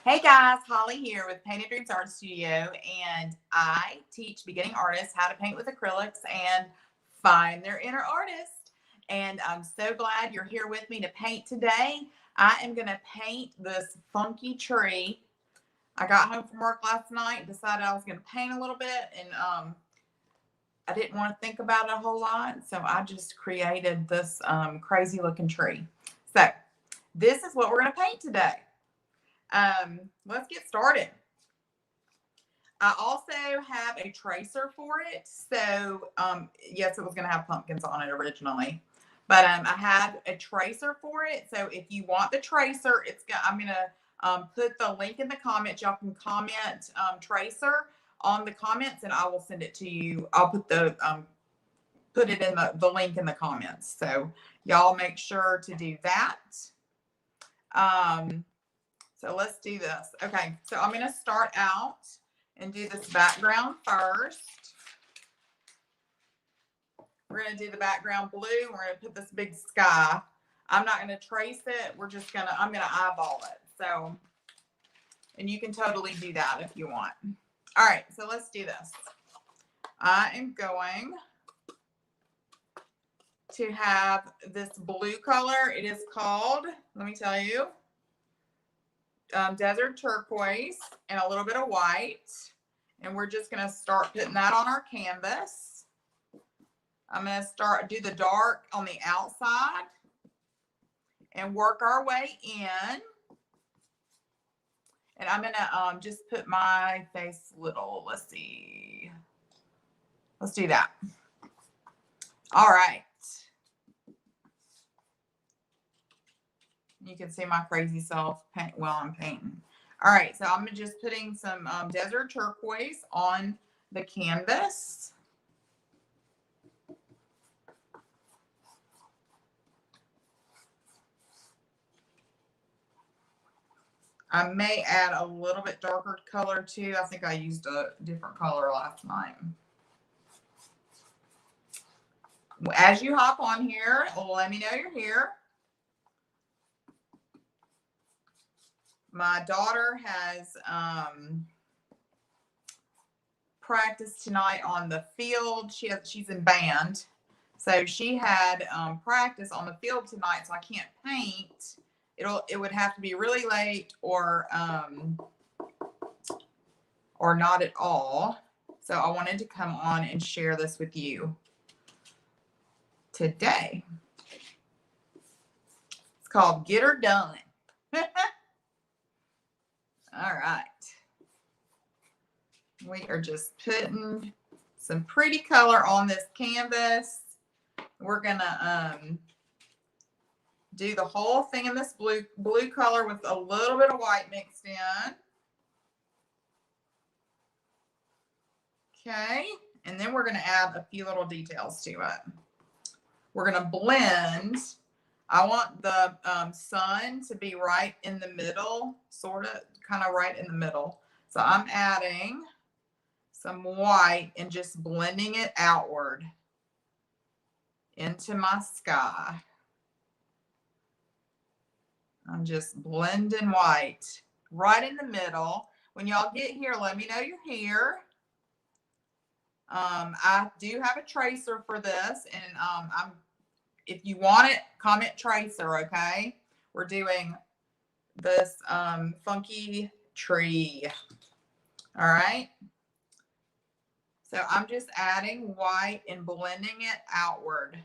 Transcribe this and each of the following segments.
Hey guys, Holly here with Painted Dreams Art Studio, and I teach beginning artists how to paint with acrylics and find their inner artist. And I'm so glad you're here with me to paint today. I am going to paint this funky tree. I got home from work last night, decided I was going to paint a little bit, and I didn't want to think about it a whole lot, so I just created this crazy looking tree. So this is what we're going to paint today. Let's get started. I also have a tracer for it. So, yes, it was going to have pumpkins on it originally, but I had a tracer for it. So if you want the tracer, I'm going to put the link in the comments. Y'all can comment tracer on the comments, and I will send it to you. I'll put it in the link in the comments. So y'all make sure to do that. So let's do this. Okay, so I'm going to start out and do this background first. We're going to do the background blue. We're going to put this big sky. I'm not going to trace it. I'm going to eyeball it. So, and you can totally do that if you want. All right, so let's do this. I am going to have this blue color. It is called, let me tell you, desert turquoise and a little bit of white. And we're just going to start putting that on our canvas. I'm going to do the dark on the outside and work our way in. And I'm going to just put my face little. Let's see. Let's do that. All right. You can see my crazy self paint while I'm painting. All right, so I'm just putting some desert turquoise on the canvas. I may add a little bit darker color too. I think I used a different color last night. As you hop on here, let me know you're here. My daughter has practice tonight on the field. She's in band, so she had practice on the field tonight. So I can't paint. It would have to be really late or not at all. So I wanted to come on and share this with you today. It's called Get Her Done. All right. We are just putting some pretty color on this canvas. We're gonna do the whole thing in this blue color with a little bit of white mixed in. Okay, and then we're gonna add a few little details to it. We're gonna blend. I want the sun to be right in the middle, kind of right in the middle. So I'm adding some white and just blending it outward into my sky. I'm just blending white right in the middle. When y'all get here, let me know you're here. I do have a tracer for this, and if you want it, comment tracer, okay? We're doing this funky tree. All right. So I'm just adding white and blending it outward.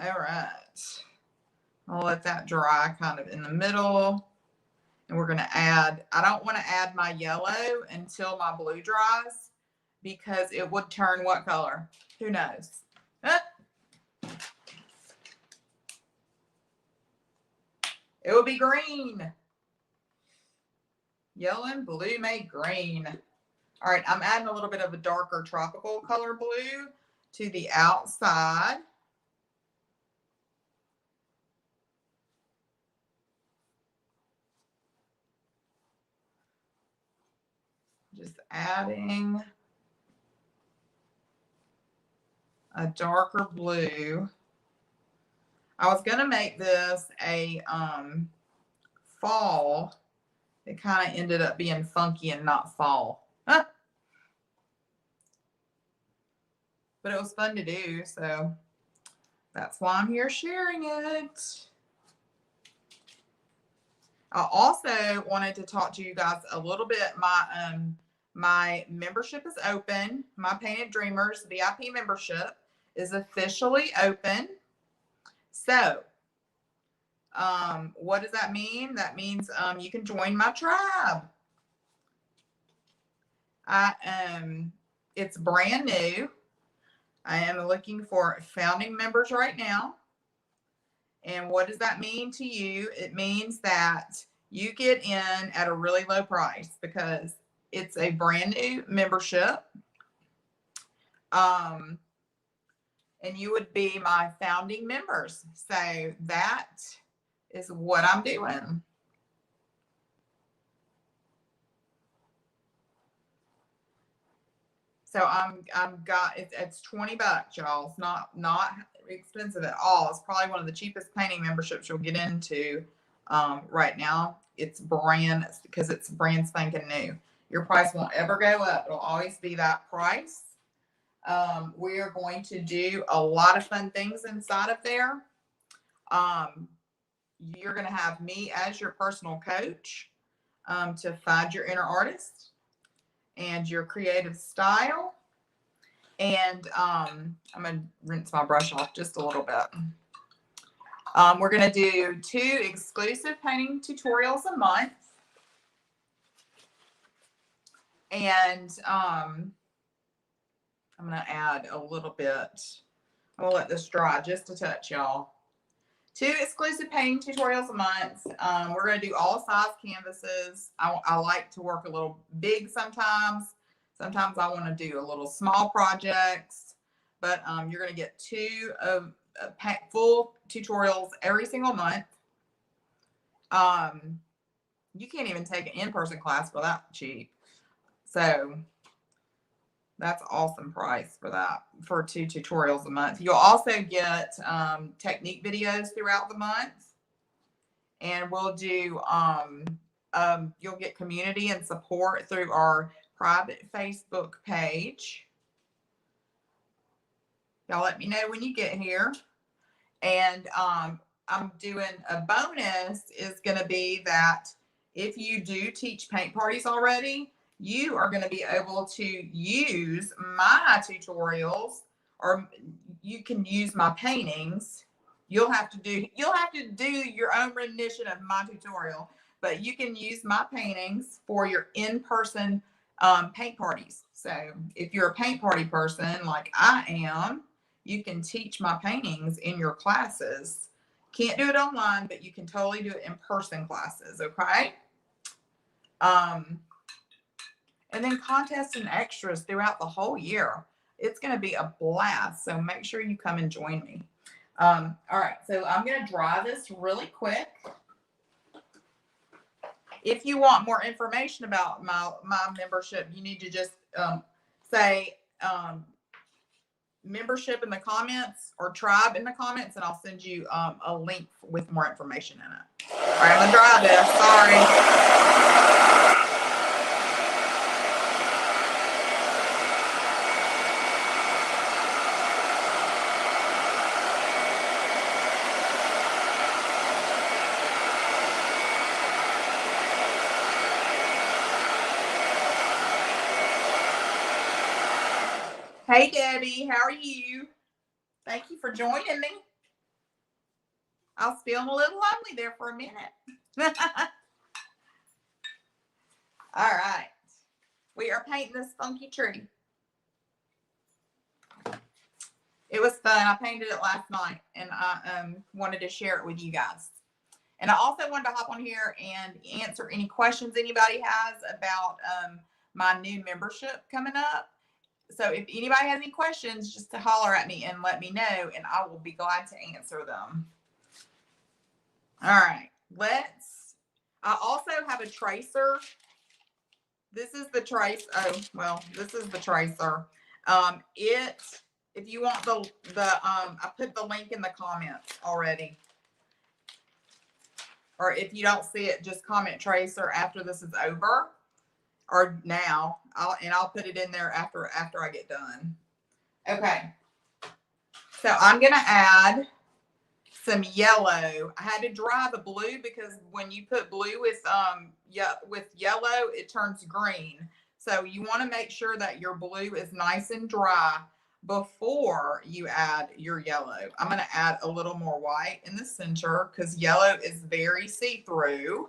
All right. I'll let that dry kind of in the middle. And we're going to add, I don't want to add my yellow until my blue dries because it would turn what color? Who knows? It would be green. Yellow and blue make green. All right, I'm adding a little bit of a darker tropical color blue to the outside. Just adding a darker blue. I was going to make this a fall. It kind of ended up being funky and not fall. Huh. But it was fun to do, so that's why I'm here sharing it. I also wanted to talk to you guys a little bit. My membership is open. My Painted Dreamers VIP membership is officially open. So, what does that mean? That means you can join my tribe. It's brand new. I am looking for founding members right now. And what does that mean to you? It means that you get in at a really low price because it's a brand new membership. And you would be my founding members. So that is what I'm doing. So it's $20, y'all. It's not expensive at all. It's probably one of the cheapest painting memberships you'll get into right now. It's brand spanking new. Your price won't ever go up. It'll always be that price. We are going to do a lot of fun things inside of there. You're going to have me as your personal coach to find your inner artist and your creative style. And I'm going to rinse my brush off just a little bit. We're going to do 2 exclusive painting tutorials a month. And I'm going to add a little bit. I'm going to let this dry just a touch, y'all. 2 exclusive painting tutorials a month. We're going to do all size canvases. I like to work a little big sometimes. Sometimes I want to do a little small projects. But you're going to get 2 of full tutorials every single month. You can't even take an in-person class for that cheap. So that's awesome price for that, for 2 tutorials a month. You'll also get technique videos throughout the month. And we'll do, you'll get community and support through our private Facebook page. Y'all let me know when you get here. And I'm doing a bonus is going to be that if you do teach paint parties already, you are going to be able to use my tutorials, or you can use my paintings. You'll have to do your own rendition of my tutorial, but you can use my paintings for your in-person paint parties. So if you're a paint party person like I am, you can teach my paintings in your classes. Can't do it online, but you can totally do it in person classes. Okay. And then contests and extras throughout the whole year. It's going to be a blast. So make sure you come and join me. All right. So I'm going to dry this really quick. If you want more information about my membership, you need to just say membership in the comments or tribe in the comments, and I'll send you a link with more information in it. All right. I'm going to dry this. Sorry. Hey, Debbie, how are you? Thank you for joining me. I was feeling a little lonely there for a minute. All right. We are painting this funky tree. It was fun. I painted it last night, and I wanted to share it with you guys. And I also wanted to hop on here and answer any questions anybody has about my new membership coming up. So if anybody has any questions, just to holler at me and let me know, and I will be glad to answer them. All right, I also have a tracer. This is the trace. Oh, well, this is the tracer. It If you want I put the link in the comments already. Or if you don't see it, just comment Tracer after this is over, or now. I'll put it in there after I get done. Okay. So I'm gonna add some yellow. I had to dry the blue because when you put blue with yellow, it turns green. So you want to make sure that your blue is nice and dry before you add your yellow. I'm going to add a little more white in the center because yellow is very see-through.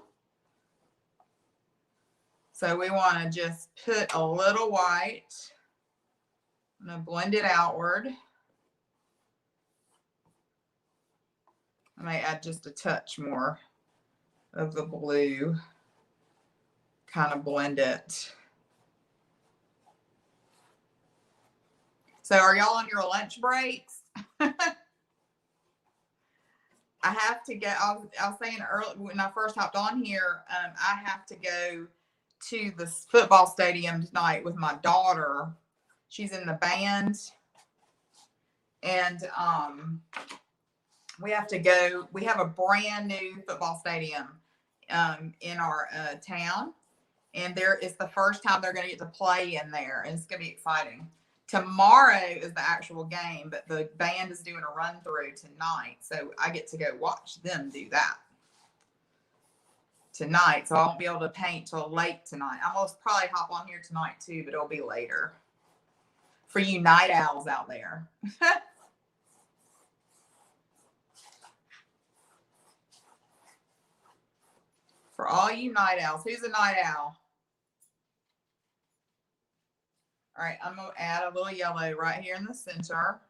So we want to just put a little white. I'm going to blend it outward. I may add just a touch more of the blue. Kind of blend it. So are y'all on your lunch breaks? I have to go. I was saying earlier when I first hopped on here, I have to go to the football stadium tonight with my daughter. She's in the band. And we have to go. We have a brand new football stadium in our town. And there is the first time they're going to get to play in there. And it's going to be exciting. Tomorrow is the actual game, but the band is doing a run through tonight. So I get to go watch them do that tonight. So I won't be able to paint till late tonight. I'm going to probably hop on here tonight too, but it'll be later. For you night owls out there. For all you night owls. Who's a night owl? All right, I'm going to add a little yellow right here in the center.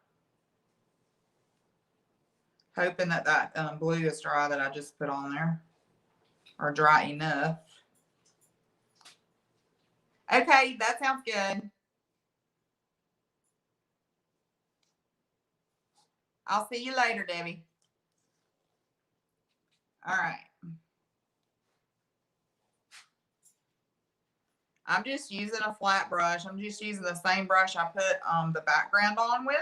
Hoping that blue is dry that I just put on there. Or dry enough. Okay, that sounds good. I'll see you later, Debbie. All right. I'm just using a flat brush. I'm just using the same brush I put the background on with.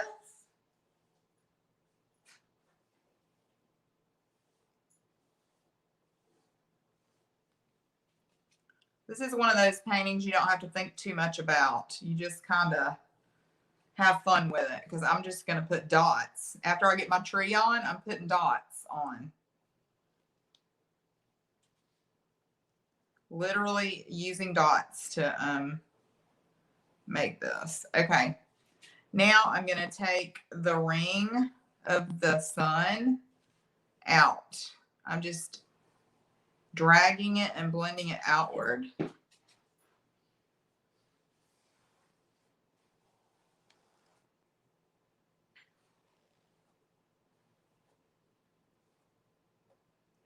This is one of those paintings you don't have to think too much about. You just kind of have fun with it because I'm just going to put dots. After I get my tree on, I'm putting dots on. Literally using dots to make this. Okay. Now I'm going to take the ring of the sun out. I'm just dragging it and blending it outward.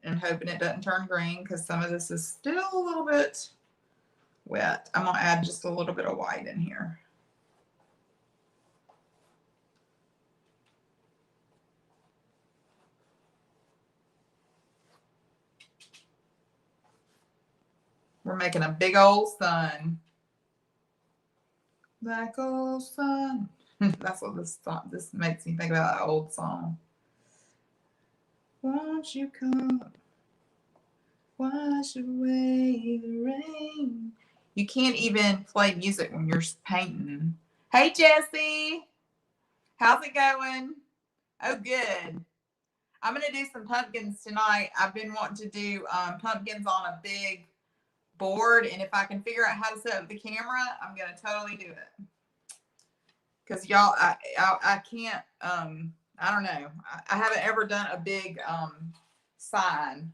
And hoping it doesn't turn green because some of this is still a little bit wet. I'm going to add just a little bit of white in here. We're making a big old sun. Black old sun. That's what this makes me think about, that old song. Won't you come wash away the rain? You can't even play music when you're painting. Hey, Jesse. How's it going? Oh, good. I'm going to do some pumpkins tonight. I've been wanting to do pumpkins on a big board. And if I can figure out how to set up the camera, I'm going to totally do it. Because y'all, I can't, I don't know. I haven't ever done a big sign.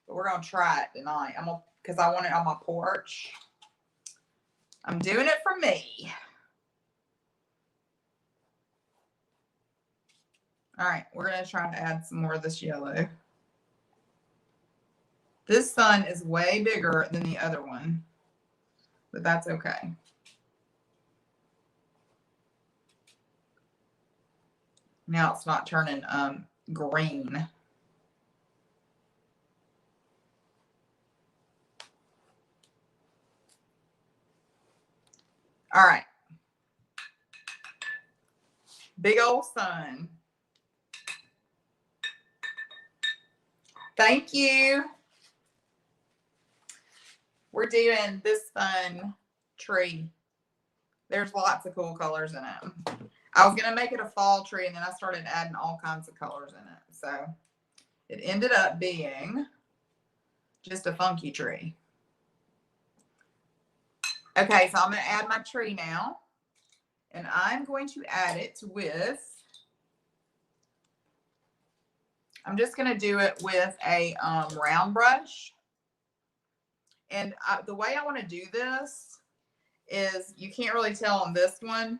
But we're going to try it tonight. Because I want it on my porch. I'm doing it for me. All right, we're going to try to add some more of this yellow. This sun is way bigger than the other one, but that's okay. Now it's not turning green. All right. Big old sun. Thank you. We're doing this fun tree. There's lots of cool colors in it. I was going to make it a fall tree, and then I started adding all kinds of colors in it. So it ended up being just a funky tree. Okay, so I'm going to add my tree now. And I'm going to add it with, I'm just going to do it with a round brush. And the way I want to do this is, you can't really tell on this one.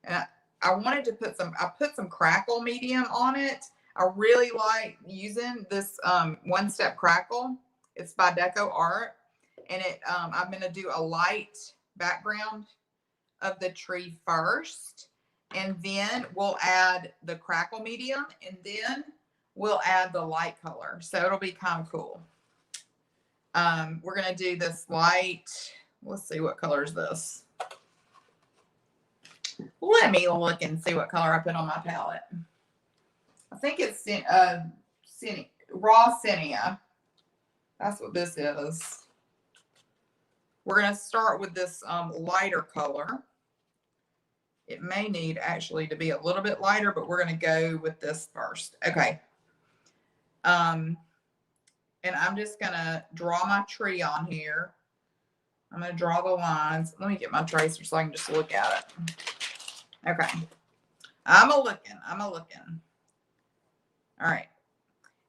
And I wanted to put I put some crackle medium on it. I really like using this One Step Crackle. It's by Deco Art. And I'm going to do a light background of the tree first, and then we'll add the crackle medium, and then we'll add the light color. So it'll be kind of cool. We're going to do this light. Let's see, what color is this? Let me look and see what color I put on my palette. I think it's Raw Zinnia. That's what this is. We're going to start with this lighter color. It may need actually to be a little bit lighter, but we're going to go with this first. Okay. And I'm just going to draw my tree on here. I'm going to draw the lines. Let me get my tracer so I can just look at it. Okay. I'm a looking. All right.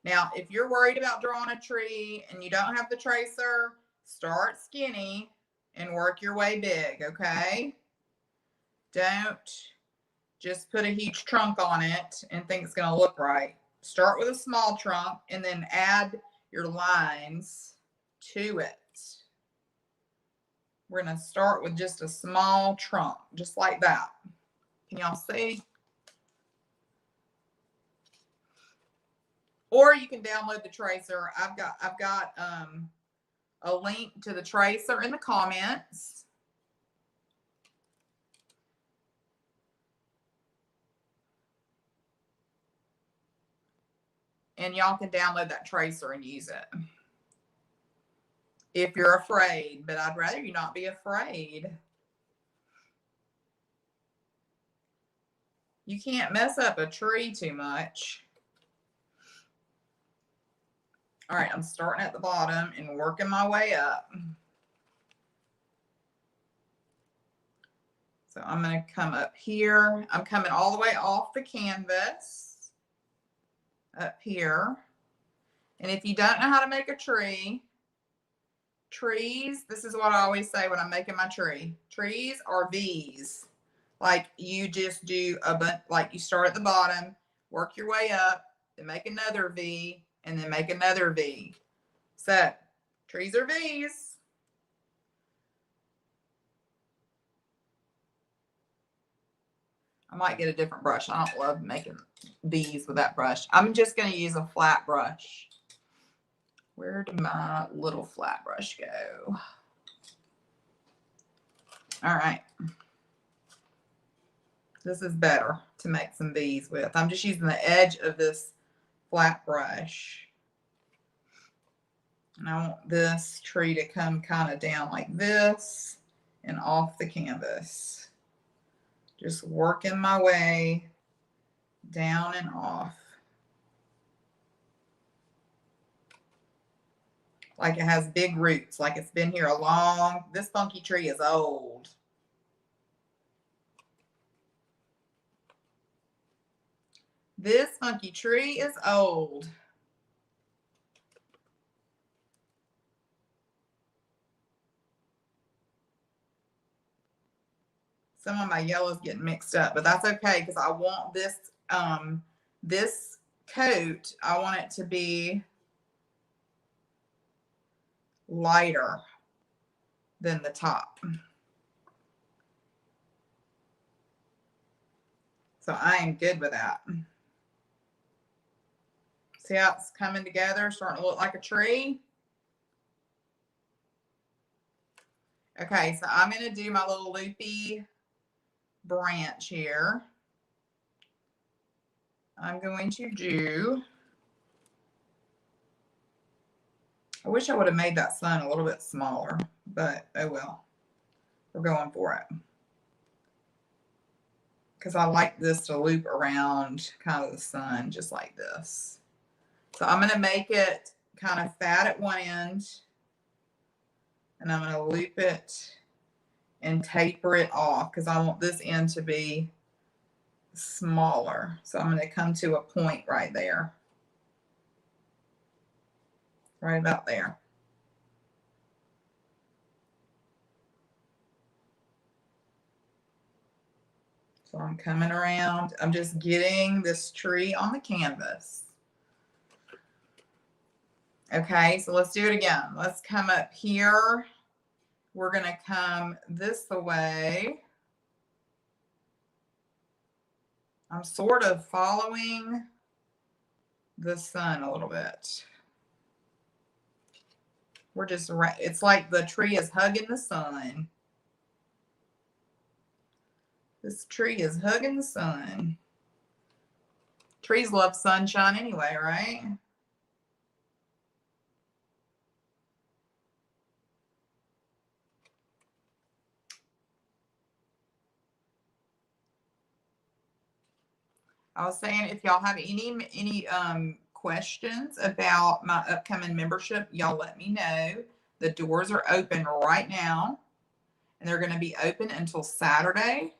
Now, if you're worried about drawing a tree and you don't have the tracer, start skinny and work your way big, okay? Don't just put a huge trunk on it and think it's going to look right. Start with a small trunk and then add your lines to it. We're going to start with just a small trunk, just like that. Can y'all see? Or you can download the tracer. I've got a link to the tracer in the comments. And y'all can download that tracer and use it if you're afraid, but I'd rather you not be afraid. You can't mess up a tree too much. All right, I'm starting at the bottom and working my way up. So I'm going to come up here. I'm coming all the way off the canvas up here. And if you don't know how to make a tree, trees, this is what I always say when I'm making my tree. Trees are V's. Like you just do a bunch, like you start at the bottom, work your way up, then make another V, and then make another V. So trees are V's. I might get a different brush. I don't love making V's with that brush. I'm just going to use a flat brush. Where did my little flat brush go? All right. This is better to make some V's with. I'm just using the edge of this flat brush. And I want this tree to come kind of down like this and off the canvas. Just working my way down and off. Like it has big roots, like it's been here a long, this funky tree is old. This funky tree is old. Some of my yellows getting mixed up, but that's okay because I want this, this coat, I want it to be lighter than the top. So I am good with that. See how it's coming together, starting to look like a tree? Okay, so I'm going to do my little loopy branch here. I'm going to do, I wish I would have made that sun a little bit smaller, but oh well. We're going for it. Because I like this to loop around kind of the sun just like this. So I'm going to make it kind of fat at one end. And I'm going to loop it and taper it off because I want this end to be smaller. So I'm going to come to a point right there. Right about there. So I'm coming around. I'm just getting this tree on the canvas. Okay, so let's do it again. Let's come up here. We're going to come this way. I'm sort of following the sun a little bit. We're just, it's like the tree is hugging the sun. This tree is hugging the sun. Trees love sunshine anyway, right? I was saying, if y'all have any questions about my upcoming membership, y'all let me know. The doors are open right now, and they're going to be open until Saturday.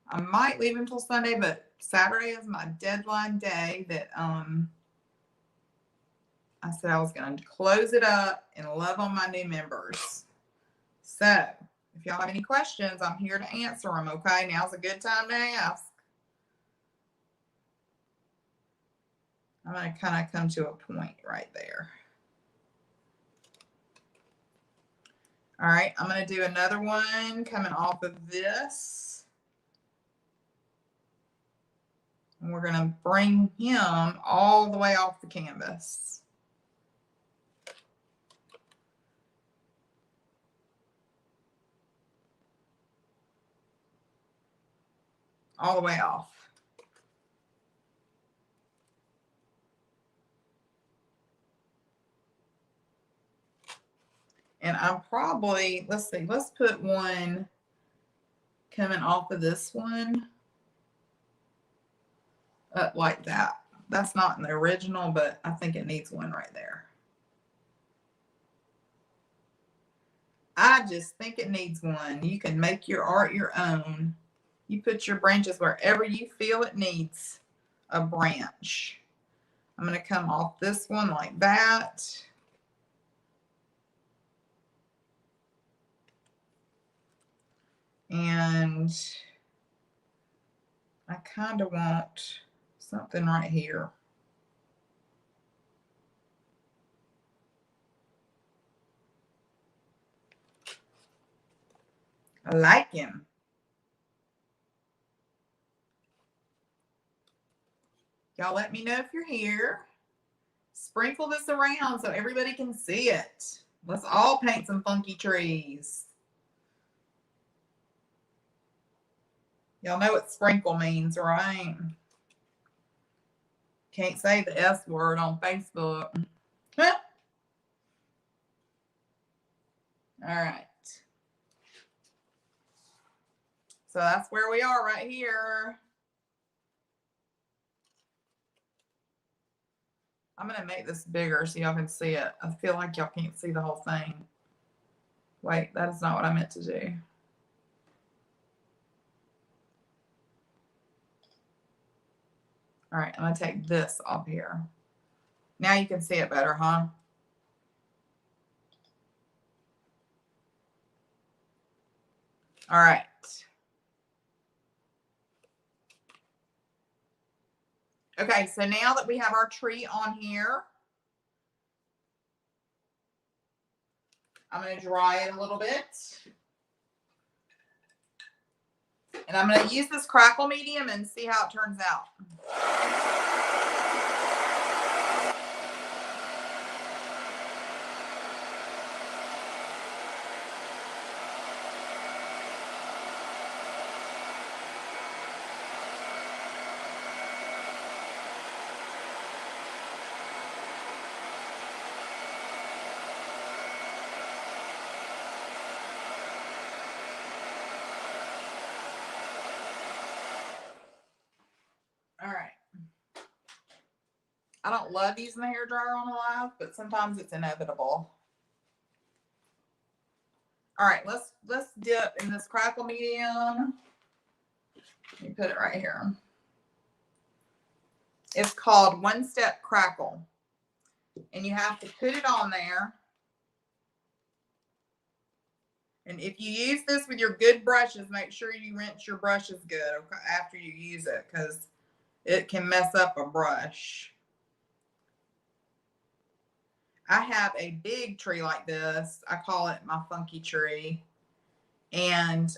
I might leave until Sunday, but Saturday is my deadline day that I said I was going to close it up and love on my new members. So if y'all have any questions, I'm here to answer them. Okay, now's a good time to ask. I'm going to kind of come to a point right there. All right, I'm going to do another one coming off of this. And we're going to bring him all the way off the canvas. All the way off. And I'm probably, let's see, let's put one coming off of this one up like that. That's not in the original, but I think it needs one right there. I just think it needs one. You can make your art your own. You put your branches wherever you feel it needs a branch. I'm going to come off this one like that. And I kind of want something right here. I like him. Y'all let me know if you're here. Sprinkle this around so everybody can see it. Let's all paint some funky trees. Y'all know what sprinkle means, right? Can't say the S word on Facebook. All right. So that's where we are right here. I'm going to make this bigger so y'all can see it. I feel like y'all can't see the whole thing. Wait, that is not what I meant to do. All right, I'm going to take this off here. Now you can see it better, huh? All right. Okay, so now that we have our tree on here, I'm going to dry it a little bit. And I'm going to use this crackle medium and see how it turns out. don't love using the hairdryer on the live, but sometimes it's inevitable. All right, let's dip in this crackle medium. Let me put it right here. It's called One Step Crackle. And you have to put it on there. And if you use this with your good brushes, make sure you rinse your brushes good after you use it, because it can mess up a brush. I have a big tree like this. I call it my funky tree. And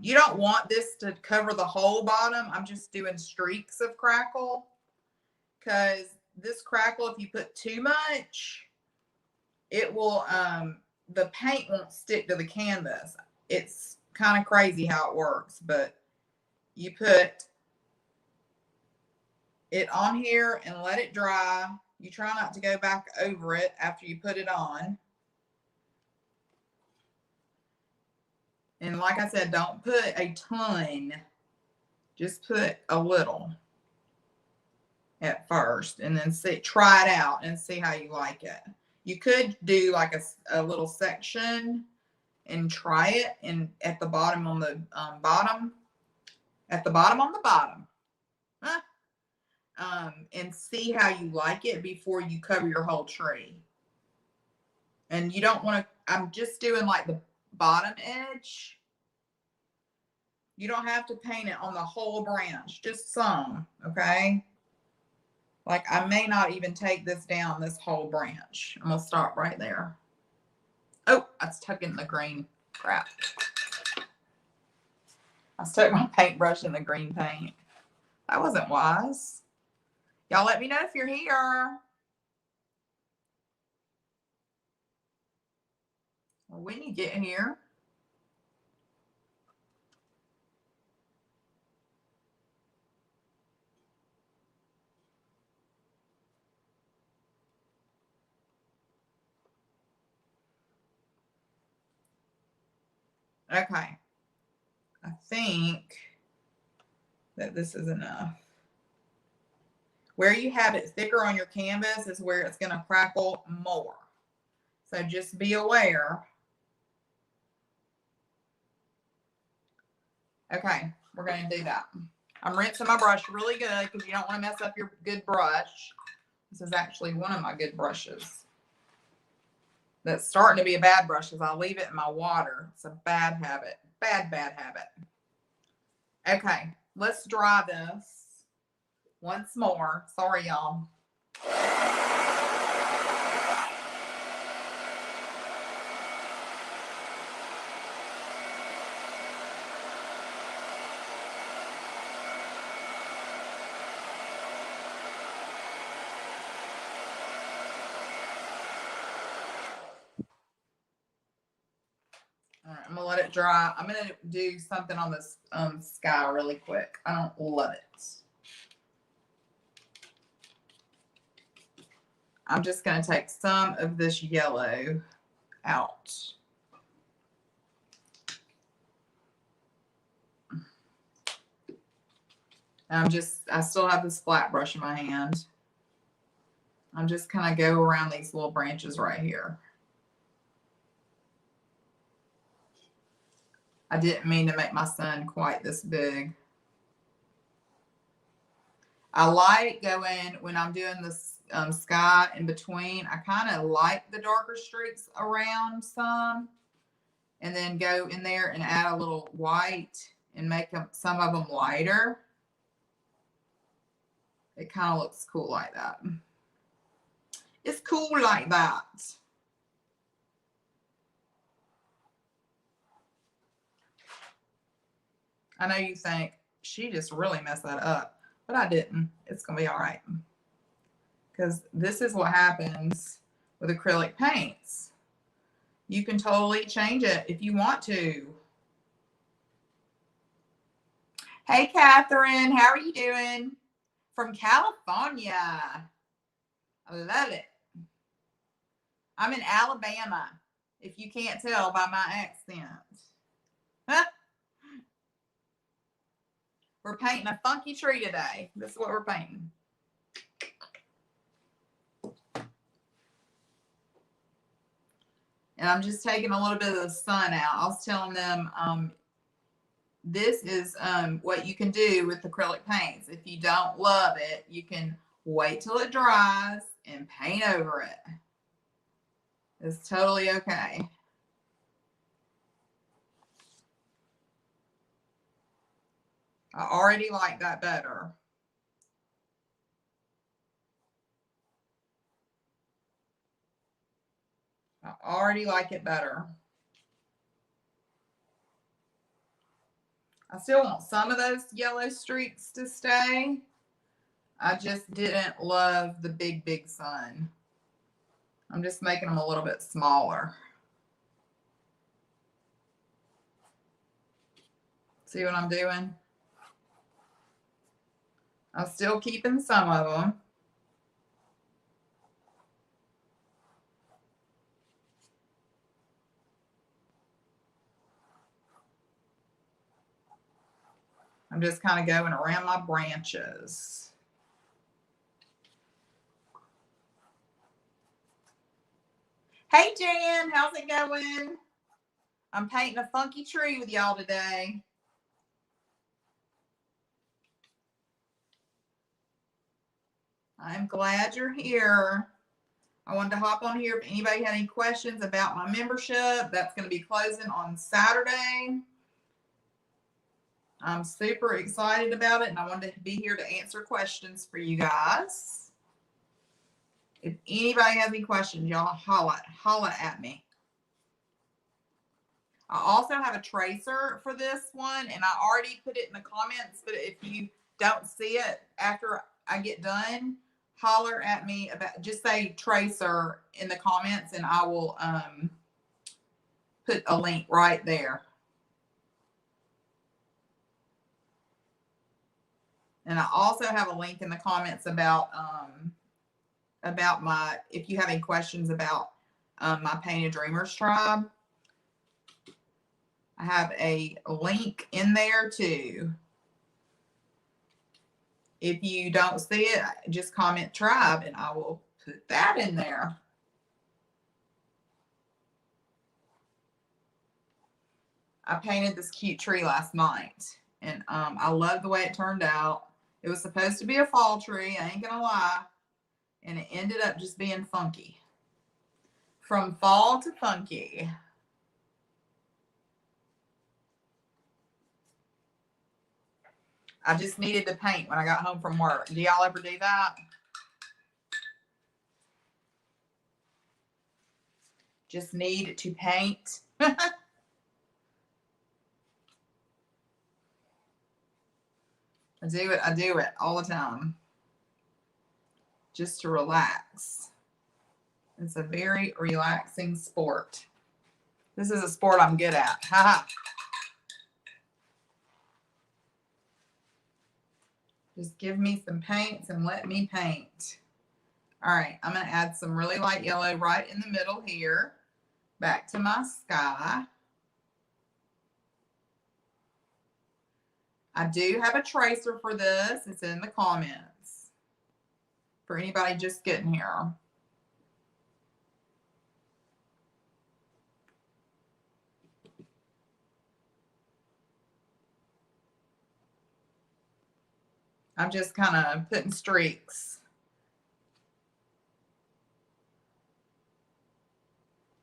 you don't want this to cover the whole bottom. I'm just doing streaks of crackle, because this crackle, if you put too much, it will, the paint won't stick to the canvas. It's kind of crazy how it works, but you put it on here and let it dry. You try not to go back over it after you put it on. And like I said, don't put a ton. Just put a little at first, and then try it out and see how you like it. You could do like a little section and try it at the bottom on the bottom. At the bottom on the bottom. Huh? And see how you like it before you cover your whole tree. And you don't want to, I'm just doing like the bottom edge. You don't have to paint it on the whole branch, just some, okay? Like I may not even take this down this whole branch. I'm gonna stop right there. Oh, I stuck in the green. Crap. I stuck my paintbrush in the green paint. That wasn't wise. Y'all let me know if you're here. Or when you get here. Okay. I think that this is enough. Where you have it thicker on your canvas is where it's going to crackle more. So just be aware. Okay, we're going to do that. I'm rinsing my brush really good because you don't want to mess up your good brush. This is actually one of my good brushes. That's starting to be a bad brush because I leave it in my water. It's a bad habit. Bad habit. Okay, let's dry this once more. Sorry, y'all. All right, I'm gonna let it dry. I'm gonna do something on this sky really quick. I don't love it. I'm just gonna take some of this yellow out. I still have this flat brush in my hand. I'm just kind of go around these little branches right here. I didn't mean to make my sun quite this big. I like going, when I'm doing this sky in between, I kind of like the darker streaks around some, and then go in there and add a little white and make some of them lighter. It kind of looks cool like that. It's cool like that. I know you think, she just really messed that up, but I didn't. It's going to be all right. Because this is what happens with acrylic paints. You can totally change it if you want to. Hey, Catherine, how are you doing? From California. I love it. I'm in Alabama, if you can't tell by my accent. Huh? We're painting a funky tree today. This is what we're painting. And I'm just taking a little bit of the sun out. I was telling them this is what you can do with acrylic paints. If you don't love it, you can wait till it dries and paint over it. It's totally okay. I already like that better. I already like it better. I still want some of those yellow streaks to stay. I just didn't love the big sun. I'm just making them a little bit smaller. See what I'm doing? I'm still keeping some of them. I'm just kind of going around my branches. Hey Jan, how's it going? I'm painting a funky tree with y'all today. I'm glad you're here. I wanted to hop on here if anybody had any questions about my membership. That's going to be closing on Saturday. I'm super excited about it, and I wanted to be here to answer questions for you guys. If anybody has any questions, y'all holla at me. I also have a tracer for this one, and I already put it in the comments, but if you don't see it after I get done, holler at me about, just say tracer in the comments, and I will put a link right there. And I also have a link in the comments about my, if you have any questions about my Painted Dreamers tribe, I have a link in there too. If you don't see it, just comment tribe and I will put that in there. I painted this cute tree last night, and I love the way it turned out. It was supposed to be a fall tree, I ain't gonna lie, and it ended up just being funky. From fall to funky. I just needed to paint when I got home from work. Do y'all ever do that? Just need to paint. I do it all the time. Just to relax. It's a very relaxing sport. This is a sport I'm good at. Haha. Just give me some paints and let me paint. All right, I'm going to add some really light yellow right in the middle here. Back to my sky. I do have a tracer for this. It's in the comments for anybody just getting here. I'm just kind of putting streaks.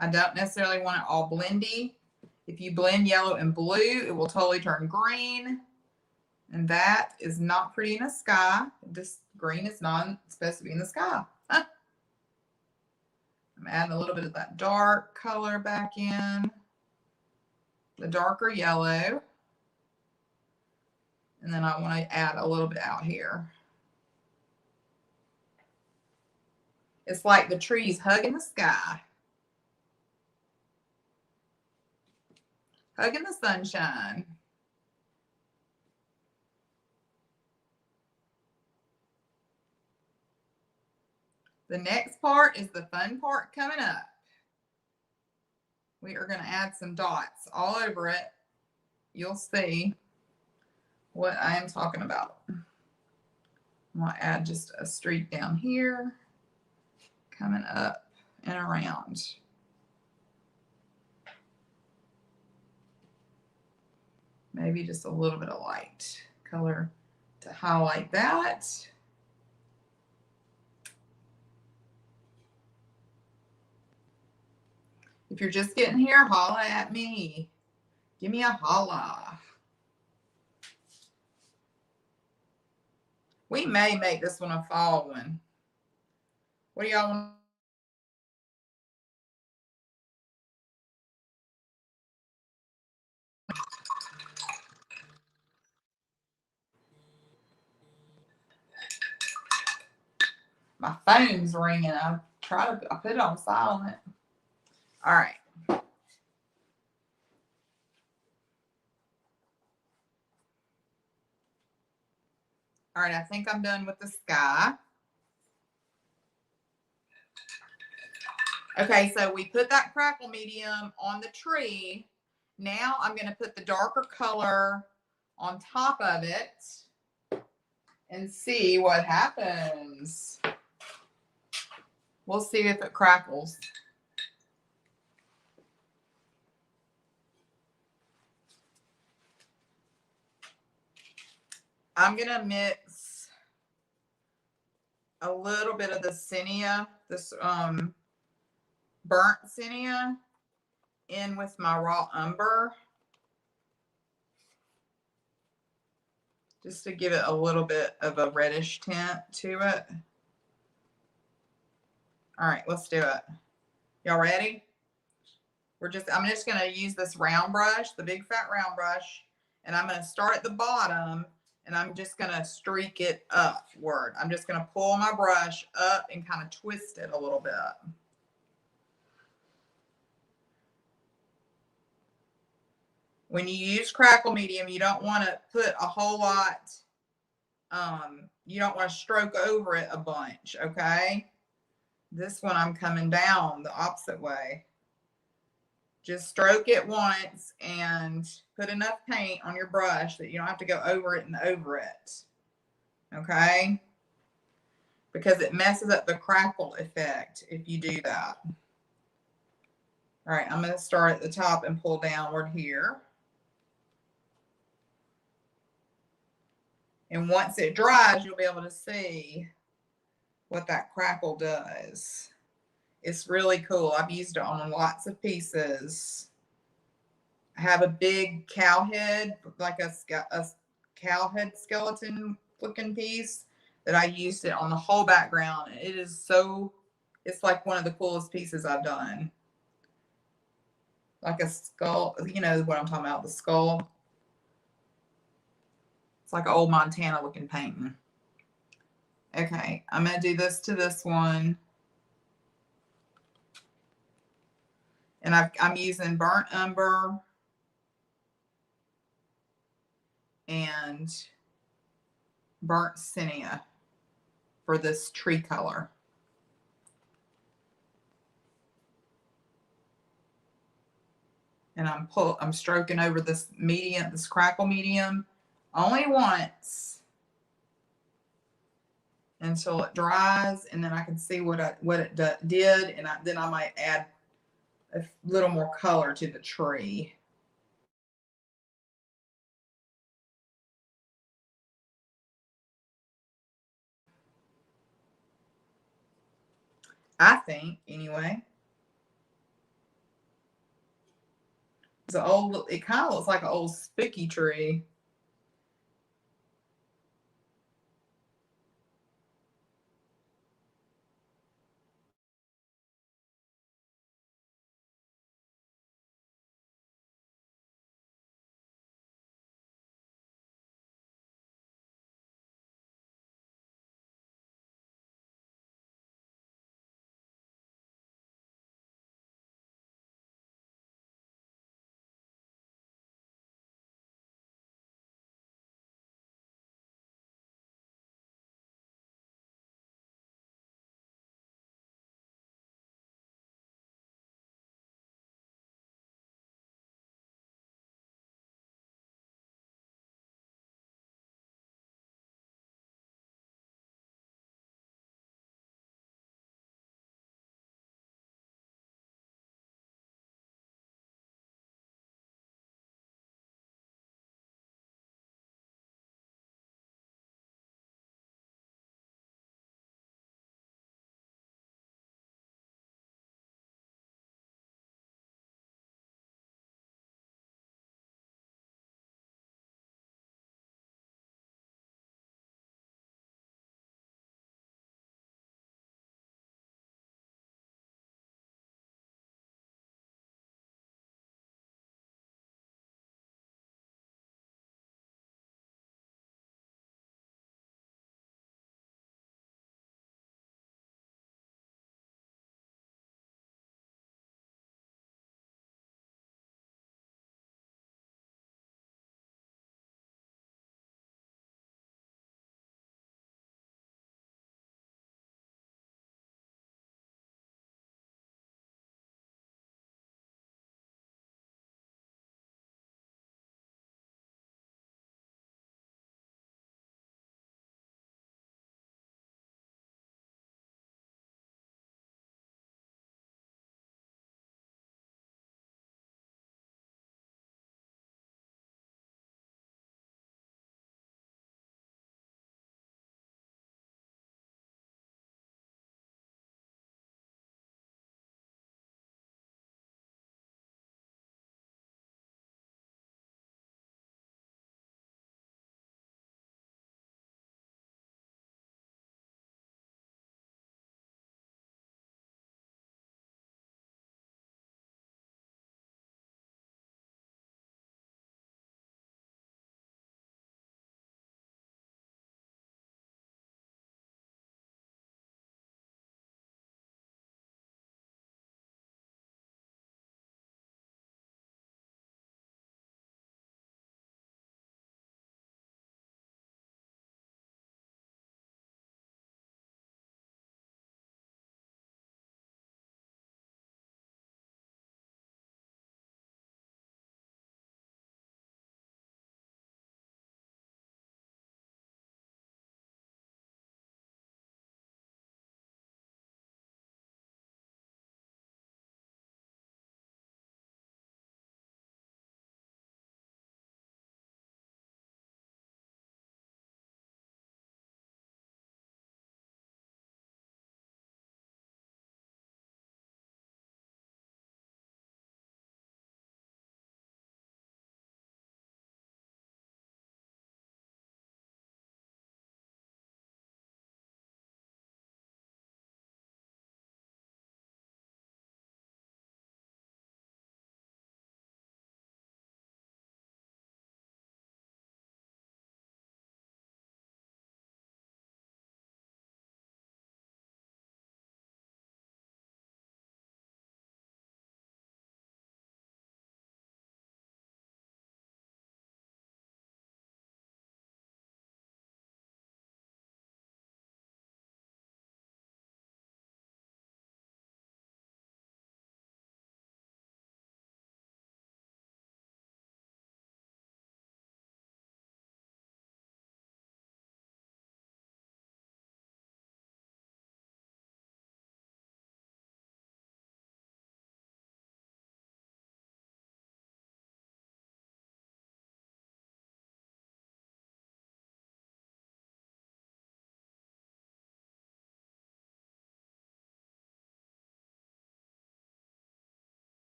I don't necessarily want it all blendy. If you blend yellow and blue, it will totally turn green. And that is not pretty in the sky. This green is not supposed to be in the sky. I'm adding a little bit of that dark color back in. The darker yellow. And then I want to add a little bit out here. It's like the trees hugging the sky. Hugging the sunshine. The next part is the fun part coming up. We are going to add some dots all over it. You'll see what I am talking about. I'm going to add just a streak down here, coming up and around. Maybe just a little bit of light color to highlight that. If you're just getting here, holla at me. Give me a holla. We may make this one a fall one. What do y'all want? My phone's ringing. I put it on silent. All right. All right, I think I'm done with the sky. Okay, so we put that crackle medium on the tree. Now I'm going to put the darker color on top of it and see what happens. We'll see if it crackles. I'm going to mix a little bit of the Zinnia, this burnt Zinnia, in with my raw umber, just to give it a little bit of a reddish tint to it. All right, let's do it. Y'all ready? I'm just going to use this round brush, the big fat round brush, and I'm going to start at the bottom, and I'm just going to streak it upward. I'm just going to pull my brush up and kind of twist it a little bit. When you use crackle medium, you don't want to put a whole lot, you don't want to stroke over it a bunch, okay? This one I'm coming down the opposite way. Just stroke it once and put enough paint on your brush that you don't have to go over it and over it, okay? Because it messes up the crackle effect if you do that. All right, I'm going to start at the top and pull downward here. And once it dries, you'll be able to see what that crackle does. It's really cool. I've used it on lots of pieces. I have a big cow head, like a cow head skeleton looking piece that I used it on the whole background. It is so, it's like one of the coolest pieces I've done. Like a skull, you know what I'm talking about, the skull. It's like an old Montana looking painting. Okay, I'm going to do this to this one. And I'm using burnt umber and burnt Zinnia for this tree color. And I'm stroking over this medium, this crackle medium, only once until it dries, and then I can see what it did, and then I might add a little more color to the tree. I think, anyway. It kind of looks like an old spooky tree.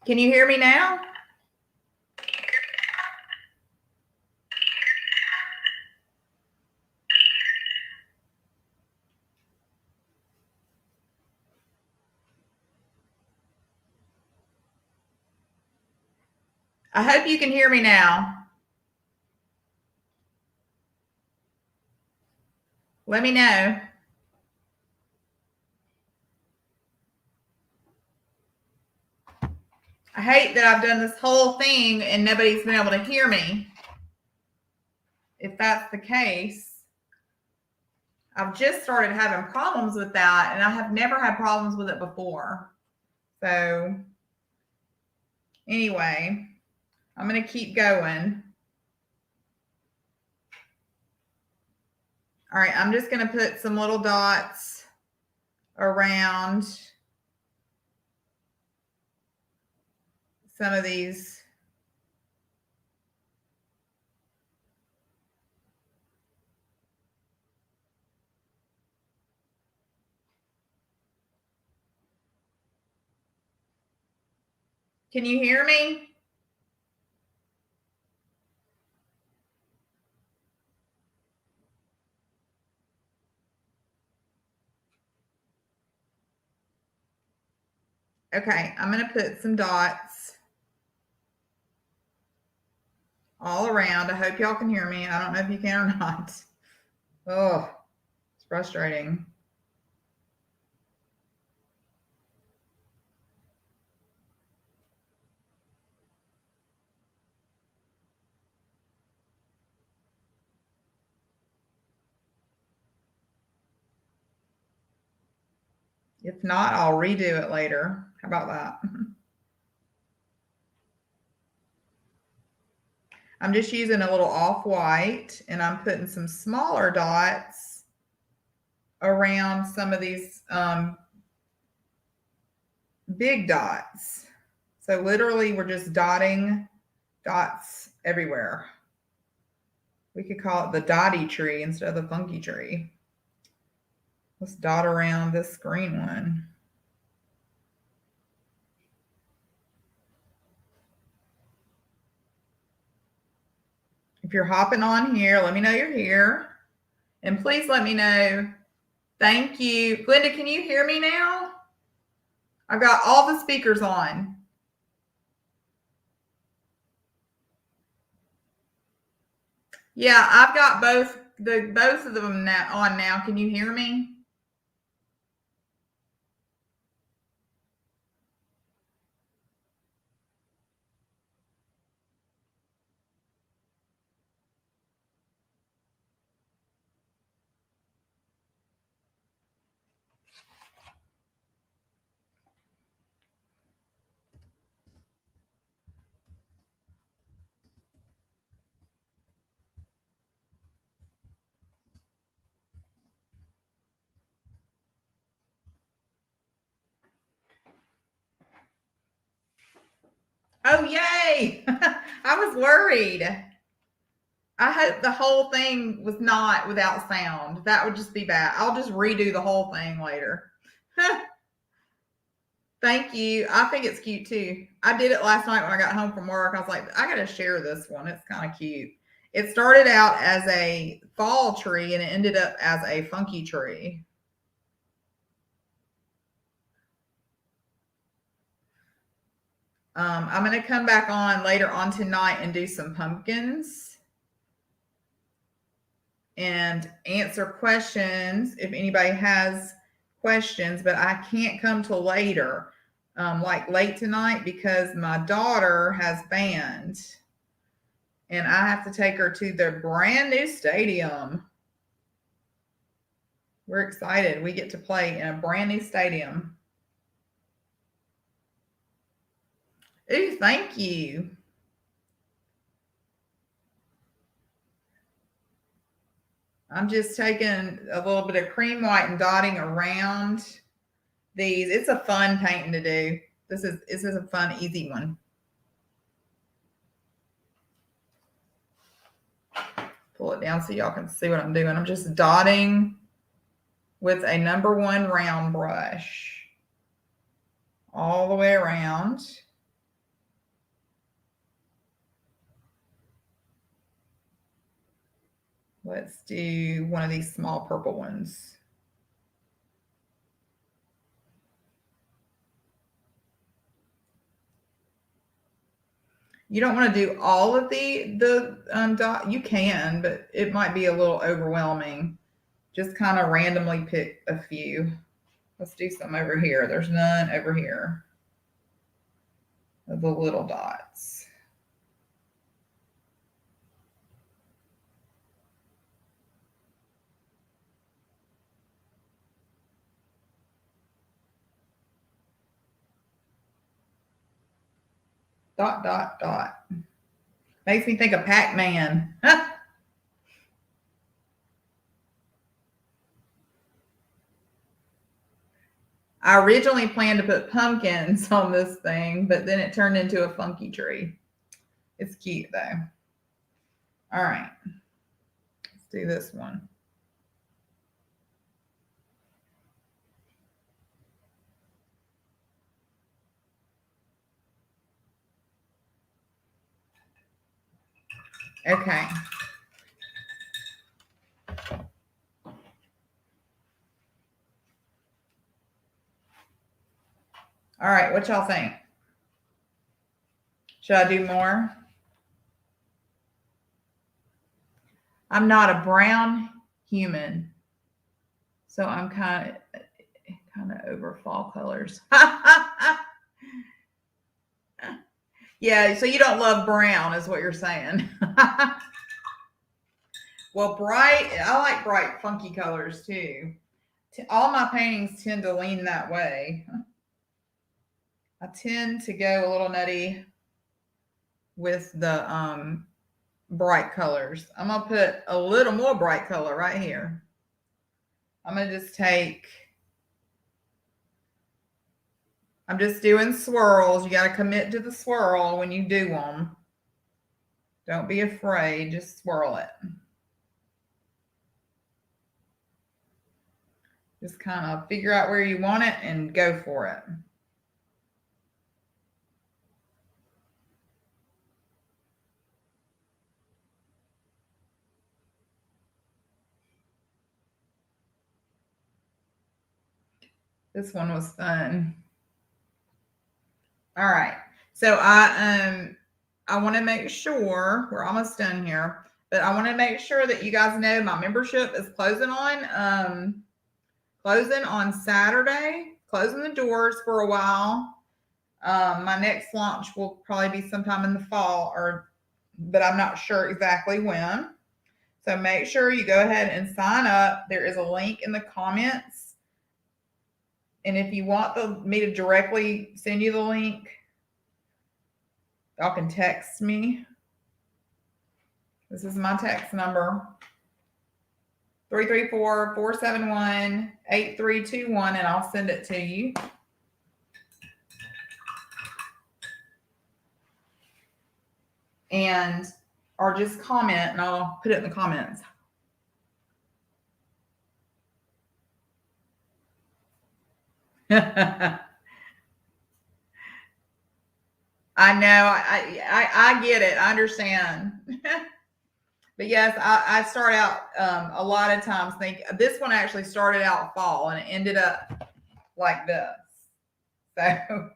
Can you hear me now? I hope you can hear me now. Let me know. I hate that I've done this whole thing and nobody's been able to hear me. If that's the case, I've just started having problems with that, and I have never had problems with it before. So anyway, I'm going to keep going. All right, I'm just going to put some little dots around some of these. Can you hear me? Okay, I'm going to put some dots all around. I hope y'all can hear me. I don't know if you can or not. Oh, it's frustrating. If not, I'll redo it later. How about that? I'm just using a little off-white, and I'm putting some smaller dots around some of these big dots. So literally we're just dotting dots everywhere. We could call it the dotty tree instead of the funky tree. Let's dot around this green one. If you're hopping on here, let me know you're here. And please let me know. Thank you. Glenda, can you hear me now? I've got all the speakers on. Yeah, I've got both of them on now. Can you hear me? Oh, yay. I was worried. I hope the whole thing was not without sound. That would just be bad. I'll just redo the whole thing later. Thank you. I think it's cute too. I did it last night when I got home from work. I was like, I got to share this one. It's kind of cute. It started out as a fall tree and it ended up as a funky tree. I'm going to come back on later on tonight and do some pumpkins and answer questions if anybody has questions, but I can't come till later, like late tonight, because my daughter has band and I have to take her to the brand new stadium. We're excited. We get to play in a brand new stadium. Ooh, thank you. I'm just taking a little bit of cream white and dotting around these. It's a fun painting to do. This is a fun, easy one. Pull it down so y'all can see what I'm doing. I'm just dotting with a number 1 round brush all the way around. Let's do one of these small purple ones. You don't want to do all of the dot. You can, but it might be a little overwhelming. Just kind of randomly pick a few. Let's do some over here. There's none over here. The little dots. Dot, dot, dot. Makes me think of Pac-Man. I originally planned to put pumpkins on this thing, but then it turned into a funky tree. It's cute though. All right. Let's do this one. Okay. All right, what y'all think? Should I do more? I'm not a brown human, so I'm kind of over fall colors. Yeah, so you don't love brown is what you're saying. Well, I like bright, funky colors too. All my paintings tend to lean that way. I tend to go a little nutty with the bright colors. I'm going to put a little more bright color right here. I'm going to just I'm just doing swirls. You got to commit to the swirl when you do them. Don't be afraid. Just swirl it. Just kind of figure out where you want it and go for it. This one was fun. All right. So I want to make sure we're almost done here, but I want to make sure that you guys know my membership is closing on Saturday, closing the doors for a while. My next launch will probably be sometime in the fall, but I'm not sure exactly when. So make sure you go ahead and sign up. There is a link in the comments. And if you want me to directly send you the link, y'all can text me. This is my text number, 334-471-8321, and I'll send it to you. Or just comment and I'll put it in the comments. I know. I get it. I understand. But yes, I start out a lot of times this one actually started out fall and it ended up like this. So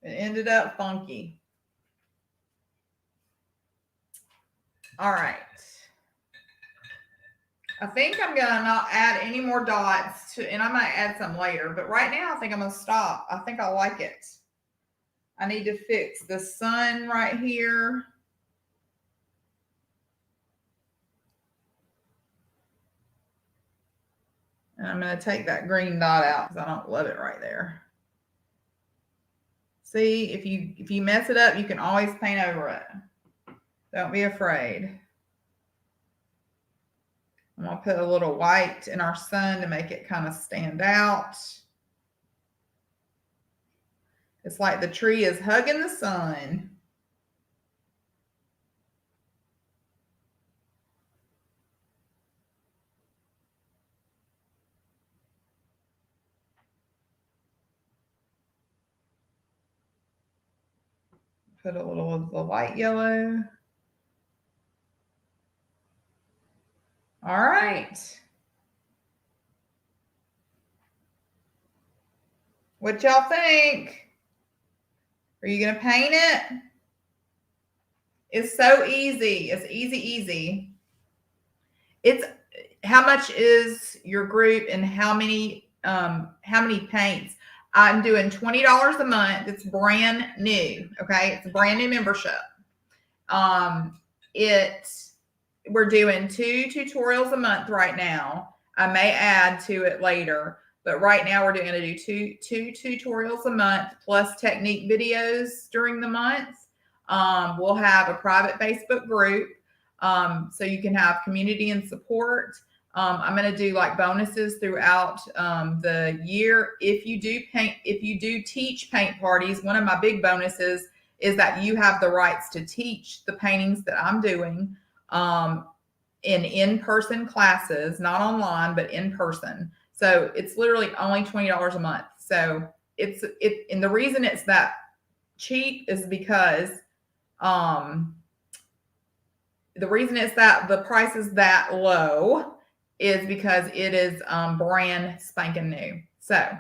it ended up funky. All right. I think I'm going to not add any more dots and I might add some later, but right now I think I'm going to stop. I think I like it. I need to fix the sun right here. And I'm going to take that green dot out because I don't love it right there. See, if you mess it up, you can always paint over it. Don't be afraid. I'm going to put a little white in our sun to make it kind of stand out. It's like the tree is hugging the sun. Put a little of the light yellow. All right. What y'all think? Are you going to paint it? It's so easy. It's easy. It's how much is your group and how many paints? I'm doing $20 a month. It's brand new. Okay. It's a brand new membership. We're doing 2 tutorials a month right now. I may add to it later, but right now we're going to do two tutorials a month plus technique videos during the month. We'll have a private Facebook group, so you can have community and support. I'm going to do like bonuses throughout the year. If you do teach paint parties, one of my big bonuses is that you have the rights to teach the paintings that I'm doing in-person classes, not online, but in person. So it's literally only $20 a month. So and the reason it's that cheap is because the reason it's that the price is that low is because it is brand spanking new. So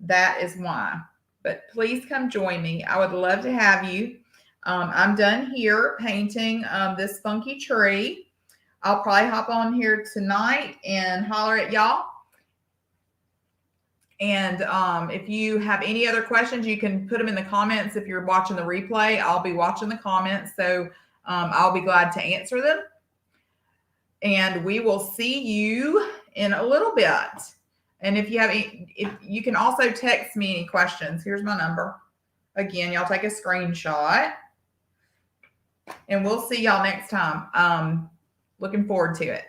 that is why. But please come join me. I would love to have you. I'm done here painting this funky tree. I'll probably hop on here tonight and holler at y'all. And if you have any other questions, you can put them in the comments. If you're watching the replay, I'll be watching the comments. So I'll be glad to answer them. And we will see you in a little bit. And if you can also text me any questions. Here's my number. Again, y'all take a screenshot. And we'll see y'all next time. Looking forward to it.